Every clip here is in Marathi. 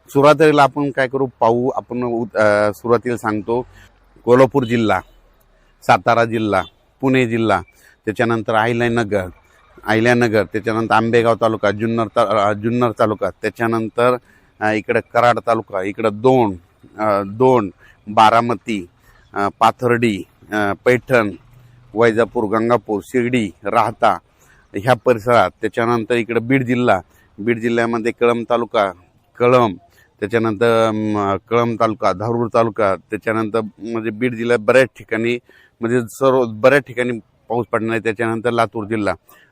सुरुवातीला आपण काय करू पाहू. आपण सुरुवातीला सांगतो कोल्हापूर जिल्हा, सातारा जिल्हा, पुणे जिल्हा, त्याच्यानंतर अहिल्यानगर, त्याच्यानंतर आंबेगाव तालुका, जुन्नर तालुका, त्याच्यानंतर इकडे कराड तालुका, इकडे दोंड, बारामती, पाथर्डी, पैठण, वैजापूर, गंगापूर, शिर्डी, राहता ह्या परिसरात. त्याच्यानंतर इकडे बीड जिल्ह्यामध्ये कळंब तालुका, त्याच्यानंतर कळंब तालुका, धारूर तालुका, त्याच्यानंतर म्हणजे बीड जिल्ह्यात बऱ्याच ठिकाणी म्हणजे बऱ्याच ठिकाणी पाऊस पडणार आहे. त्याच्यानंतर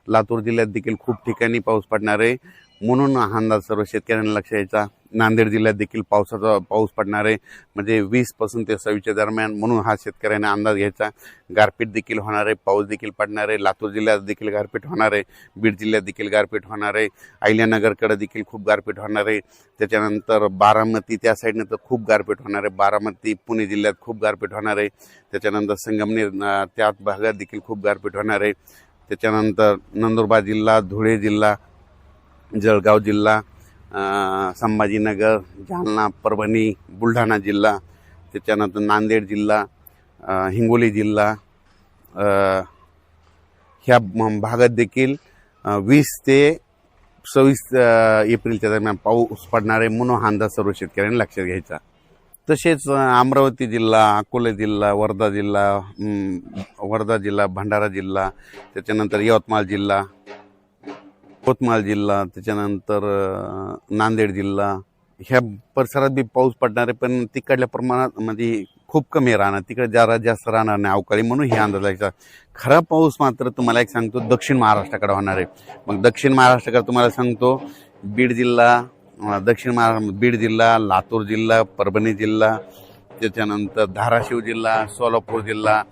लातूर जिल्ह्यात देखील खूप ठिकाणी पाऊस पडणार आहे, म्हणून हा अंदाज सर्व शेतकऱ्यांना लक्ष द्यायचा. नांदेड जिल्ह्यात देखील पाऊस पडणार आहे, म्हणजे 20 पासून ते 26 दरम्यान, म्हणून हा शेतकऱ्यांना अंदाज घ्यायचा. गारपीट देखील होणार आहे, पाऊस देखील पडणार आहे. लातूर जिल्ह्यात देखील गारपीट होणार आहे, बीड जिल्ह्यात देखील गारपीट होणार आहे, अहिल्यानगरकडे देखील खूप गारपीट होणार आहे. त्याच्यानंतर बारामती त्या साईडनं तर खूप गारपीट होणार आहे, बारामती पुणे जिल्ह्यात खूप गारपीट होणार आहे. त्याच्यानंतर संगमनेर त्या भागात देखील खूप गारपीट होणार आहे. त्याच्यानंतर नंदुरबार जिल्हा, धुळे जिल्हा, जळगाव जिल्हा, संभाजीनगर, जालना, परभणी, बुलढाणा जिल्हा, त्याच्यानंतर नांदेड जिल्हा, हिंगोली जिल्हा ह्या भागात देखील 20 ते 26 एप्रिलच्या दरम्यान पाऊस पडणार आहे, म्हणून हा अंदाज सर्व शेतकऱ्यांनी लक्षात घ्यायचा. तसेच अमरावती जिल्हा, अकोले जिल्हा, वर्धा जिल्हा, भंडारा जिल्हा, त्याच्यानंतर यवतमाळ जिल्हा, त्याच्यानंतर नांदेड जिल्हा ह्या परिसरात बी पाऊस पडणार आहे, पण तिकडल्या प्रमाणात म्हणजे खूप कमी राहणार, तिकडे जरा जास्त राहणार नाही अवकाळी, म्हणून हे अंदाज लागचा. खरा पाऊस मात्र तुम्हाला एक सांगतो दक्षिण महाराष्ट्राकडे होणार आहे. मग दक्षिण महाराष्ट्राकडे तुम्हाला सांगतो बीड जिल्हा, लातूर जिल्हा, परभणी जिल्हा, त्याच्यानंतर धाराशिव जिल्हा, सोलापूर जिल्हा,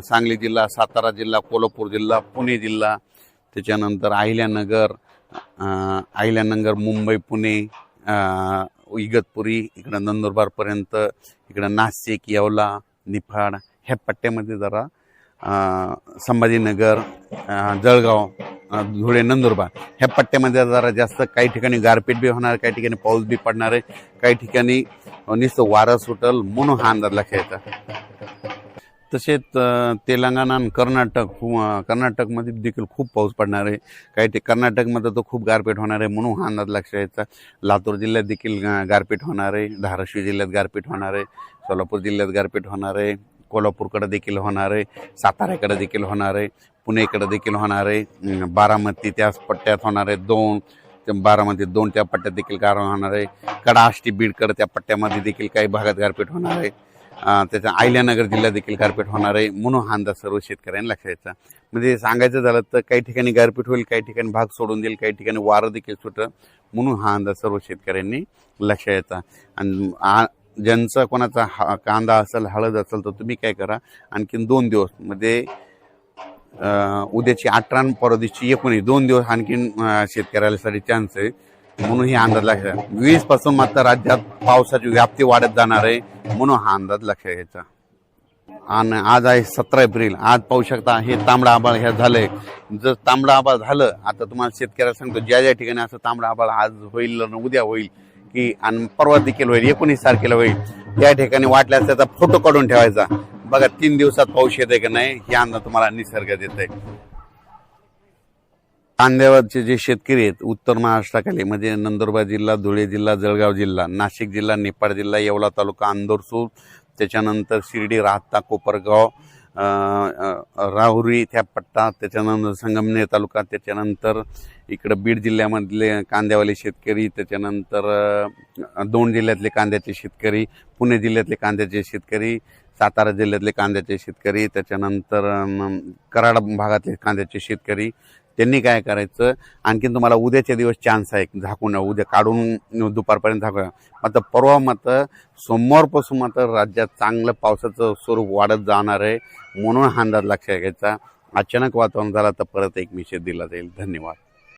सांगली जिल्हा, सातारा जिल्हा, कोल्हापूर जिल्हा, पुणे जिल्हा, त्याच्यानंतर अहिल्यानगर, मुंबई, पुणे, इगतपुरी, इकडं नंदुरबारपर्यंत, इकडं नाशिक, येवला, निफाड ह्या पट्ट्यामध्ये जरा संभाजीनगर, जळगाव, धुळे, नंदुरबार ह्या पट्ट्यामध्ये जरा जास्त काही ठिकाणी गारपीट बी होणार, काही ठिकाणी पाऊस बी पडणार आहे, काही ठिकाणी नुसतं वारं सुटल, म्हणून हा अंदाज लक्षात येतात. तसेच तेलंगणा आणि कर्नाटकमध्ये देखील खूप पाऊस पडणार आहे, काही कर्नाटकमध्ये तर खूप गारपीट होणार आहे, म्हणून हा अंदाज लक्षात यायचा. लातूर जिल्ह्यात देखील गारपीट होणार आहे, धाराशिव जिल्ह्यात गारपीट होणार आहे, सोलापूर जिल्ह्यात गारपीट होणार आहे, कोल्हापूरकडे देखील होणार आहे, साताऱ्याकडे देखील होणार आहे, पुणेकडे देखील होणार आहे, बारामती त्याच पट्ट्यात होणार आहे, बारामती 2 त्या पट्ट्यात देखील गारपीट होणार आहे, कडाष्टी बीडकडे त्या पट्ट्यामध्ये देखील काही भागात गारपीट होणार आहे, त्याच्या अहिल्यानगर जिल्ह्यात देखील गारपीट होणार आहे, म्हणून हा अंदाज सर्व शेतकऱ्यांनी लक्षात यायचा. म्हणजे सांगायचं झालं तर काही ठिकाणी गारपीट होईल, काही ठिकाणी भाग सोडून देईल, काही ठिकाणी वारं देखील सुटलं, म्हणून हा अंदाज सर्व शेतकऱ्यांनी लक्षात यायचा. आणि ज्यांचा कोणाचा कांदा असेल, हळद असेल, तर तुम्ही काय करा, आणखीन 2 दिवस म्हणजे उद्याची 18 आणि परवा दिवशी 19 2 दिवस आणखीन शेतकऱ्यासाठी चान्स आहे, म्हणून ही अंदाज लक्षात. 20 पासून मात्र राज्यात पावसाची व्याप्ती वाढत जाणार आहे, म्हणून हा अंदाज लक्षात घ्यायचा. आणि आज आहे 17 एप्रिल. आज पाहू शकता हे तांबडा आभाळ हे झालंय. जर तांबडा आभाळ झालं, आता तुम्हाला शेतकऱ्याला सांगतो ज्या ठिकाणी असं तांबडा आभाळ आज होईल, उद्या होईल की आणि परवा देखील होईल, 19 तारखेला होईल, त्या ठिकाणी वाटल्यास त्याचा फोटो काढून ठेवायचा. बघा 3 दिवसात पाऊस येते का नाही हे अंदाज तुम्हाला निसर्ग देत आहे. कांद्यावरचे जे शेतकरी आहेत उत्तर महाराष्ट्राखाली म्हणजे नंदुरबार जिल्हा, धुळे जिल्हा, जळगाव जिल्हा, नाशिक जिल्हा, निफाड जिल्हा, येवला तालुका, अंदोरसूर, त्याच्यानंतर शिर्डी, राहता, कोपरगाव, राहुरी त्या पट्टा, त्याच्यानंतर संगमनेर तालुका, त्याच्यानंतर इकडं बीड जिल्ह्यामधले कांद्यावाले शेतकरी, त्याच्यानंतर दोन जिल्ह्यातले कांद्याचे शेतकरी, पुणे जिल्ह्यातले कांद्याचे शेतकरी, सातारा जिल्ह्यातले कांद्याचे शेतकरी, त्याच्यानंतर कराड भागातले कांद्याचे शेतकरी, त्यांनी काय करायचं, आणखीन तुम्हाला उद्याच्या दिवस चान्स आहे झाकून, उद्या काढून दुपारपर्यंत झाकून. मात्र परवा मात्र सोमवारपासून मात्र राज्यात चांगलं पावसाचं स्वरूप वाढत जाणार आहे, म्हणून हा अंदाज लक्षात घ्यायचा. अचानक वातावरण झालं तर परत एक मेसेज दिला जाईल. धन्यवाद.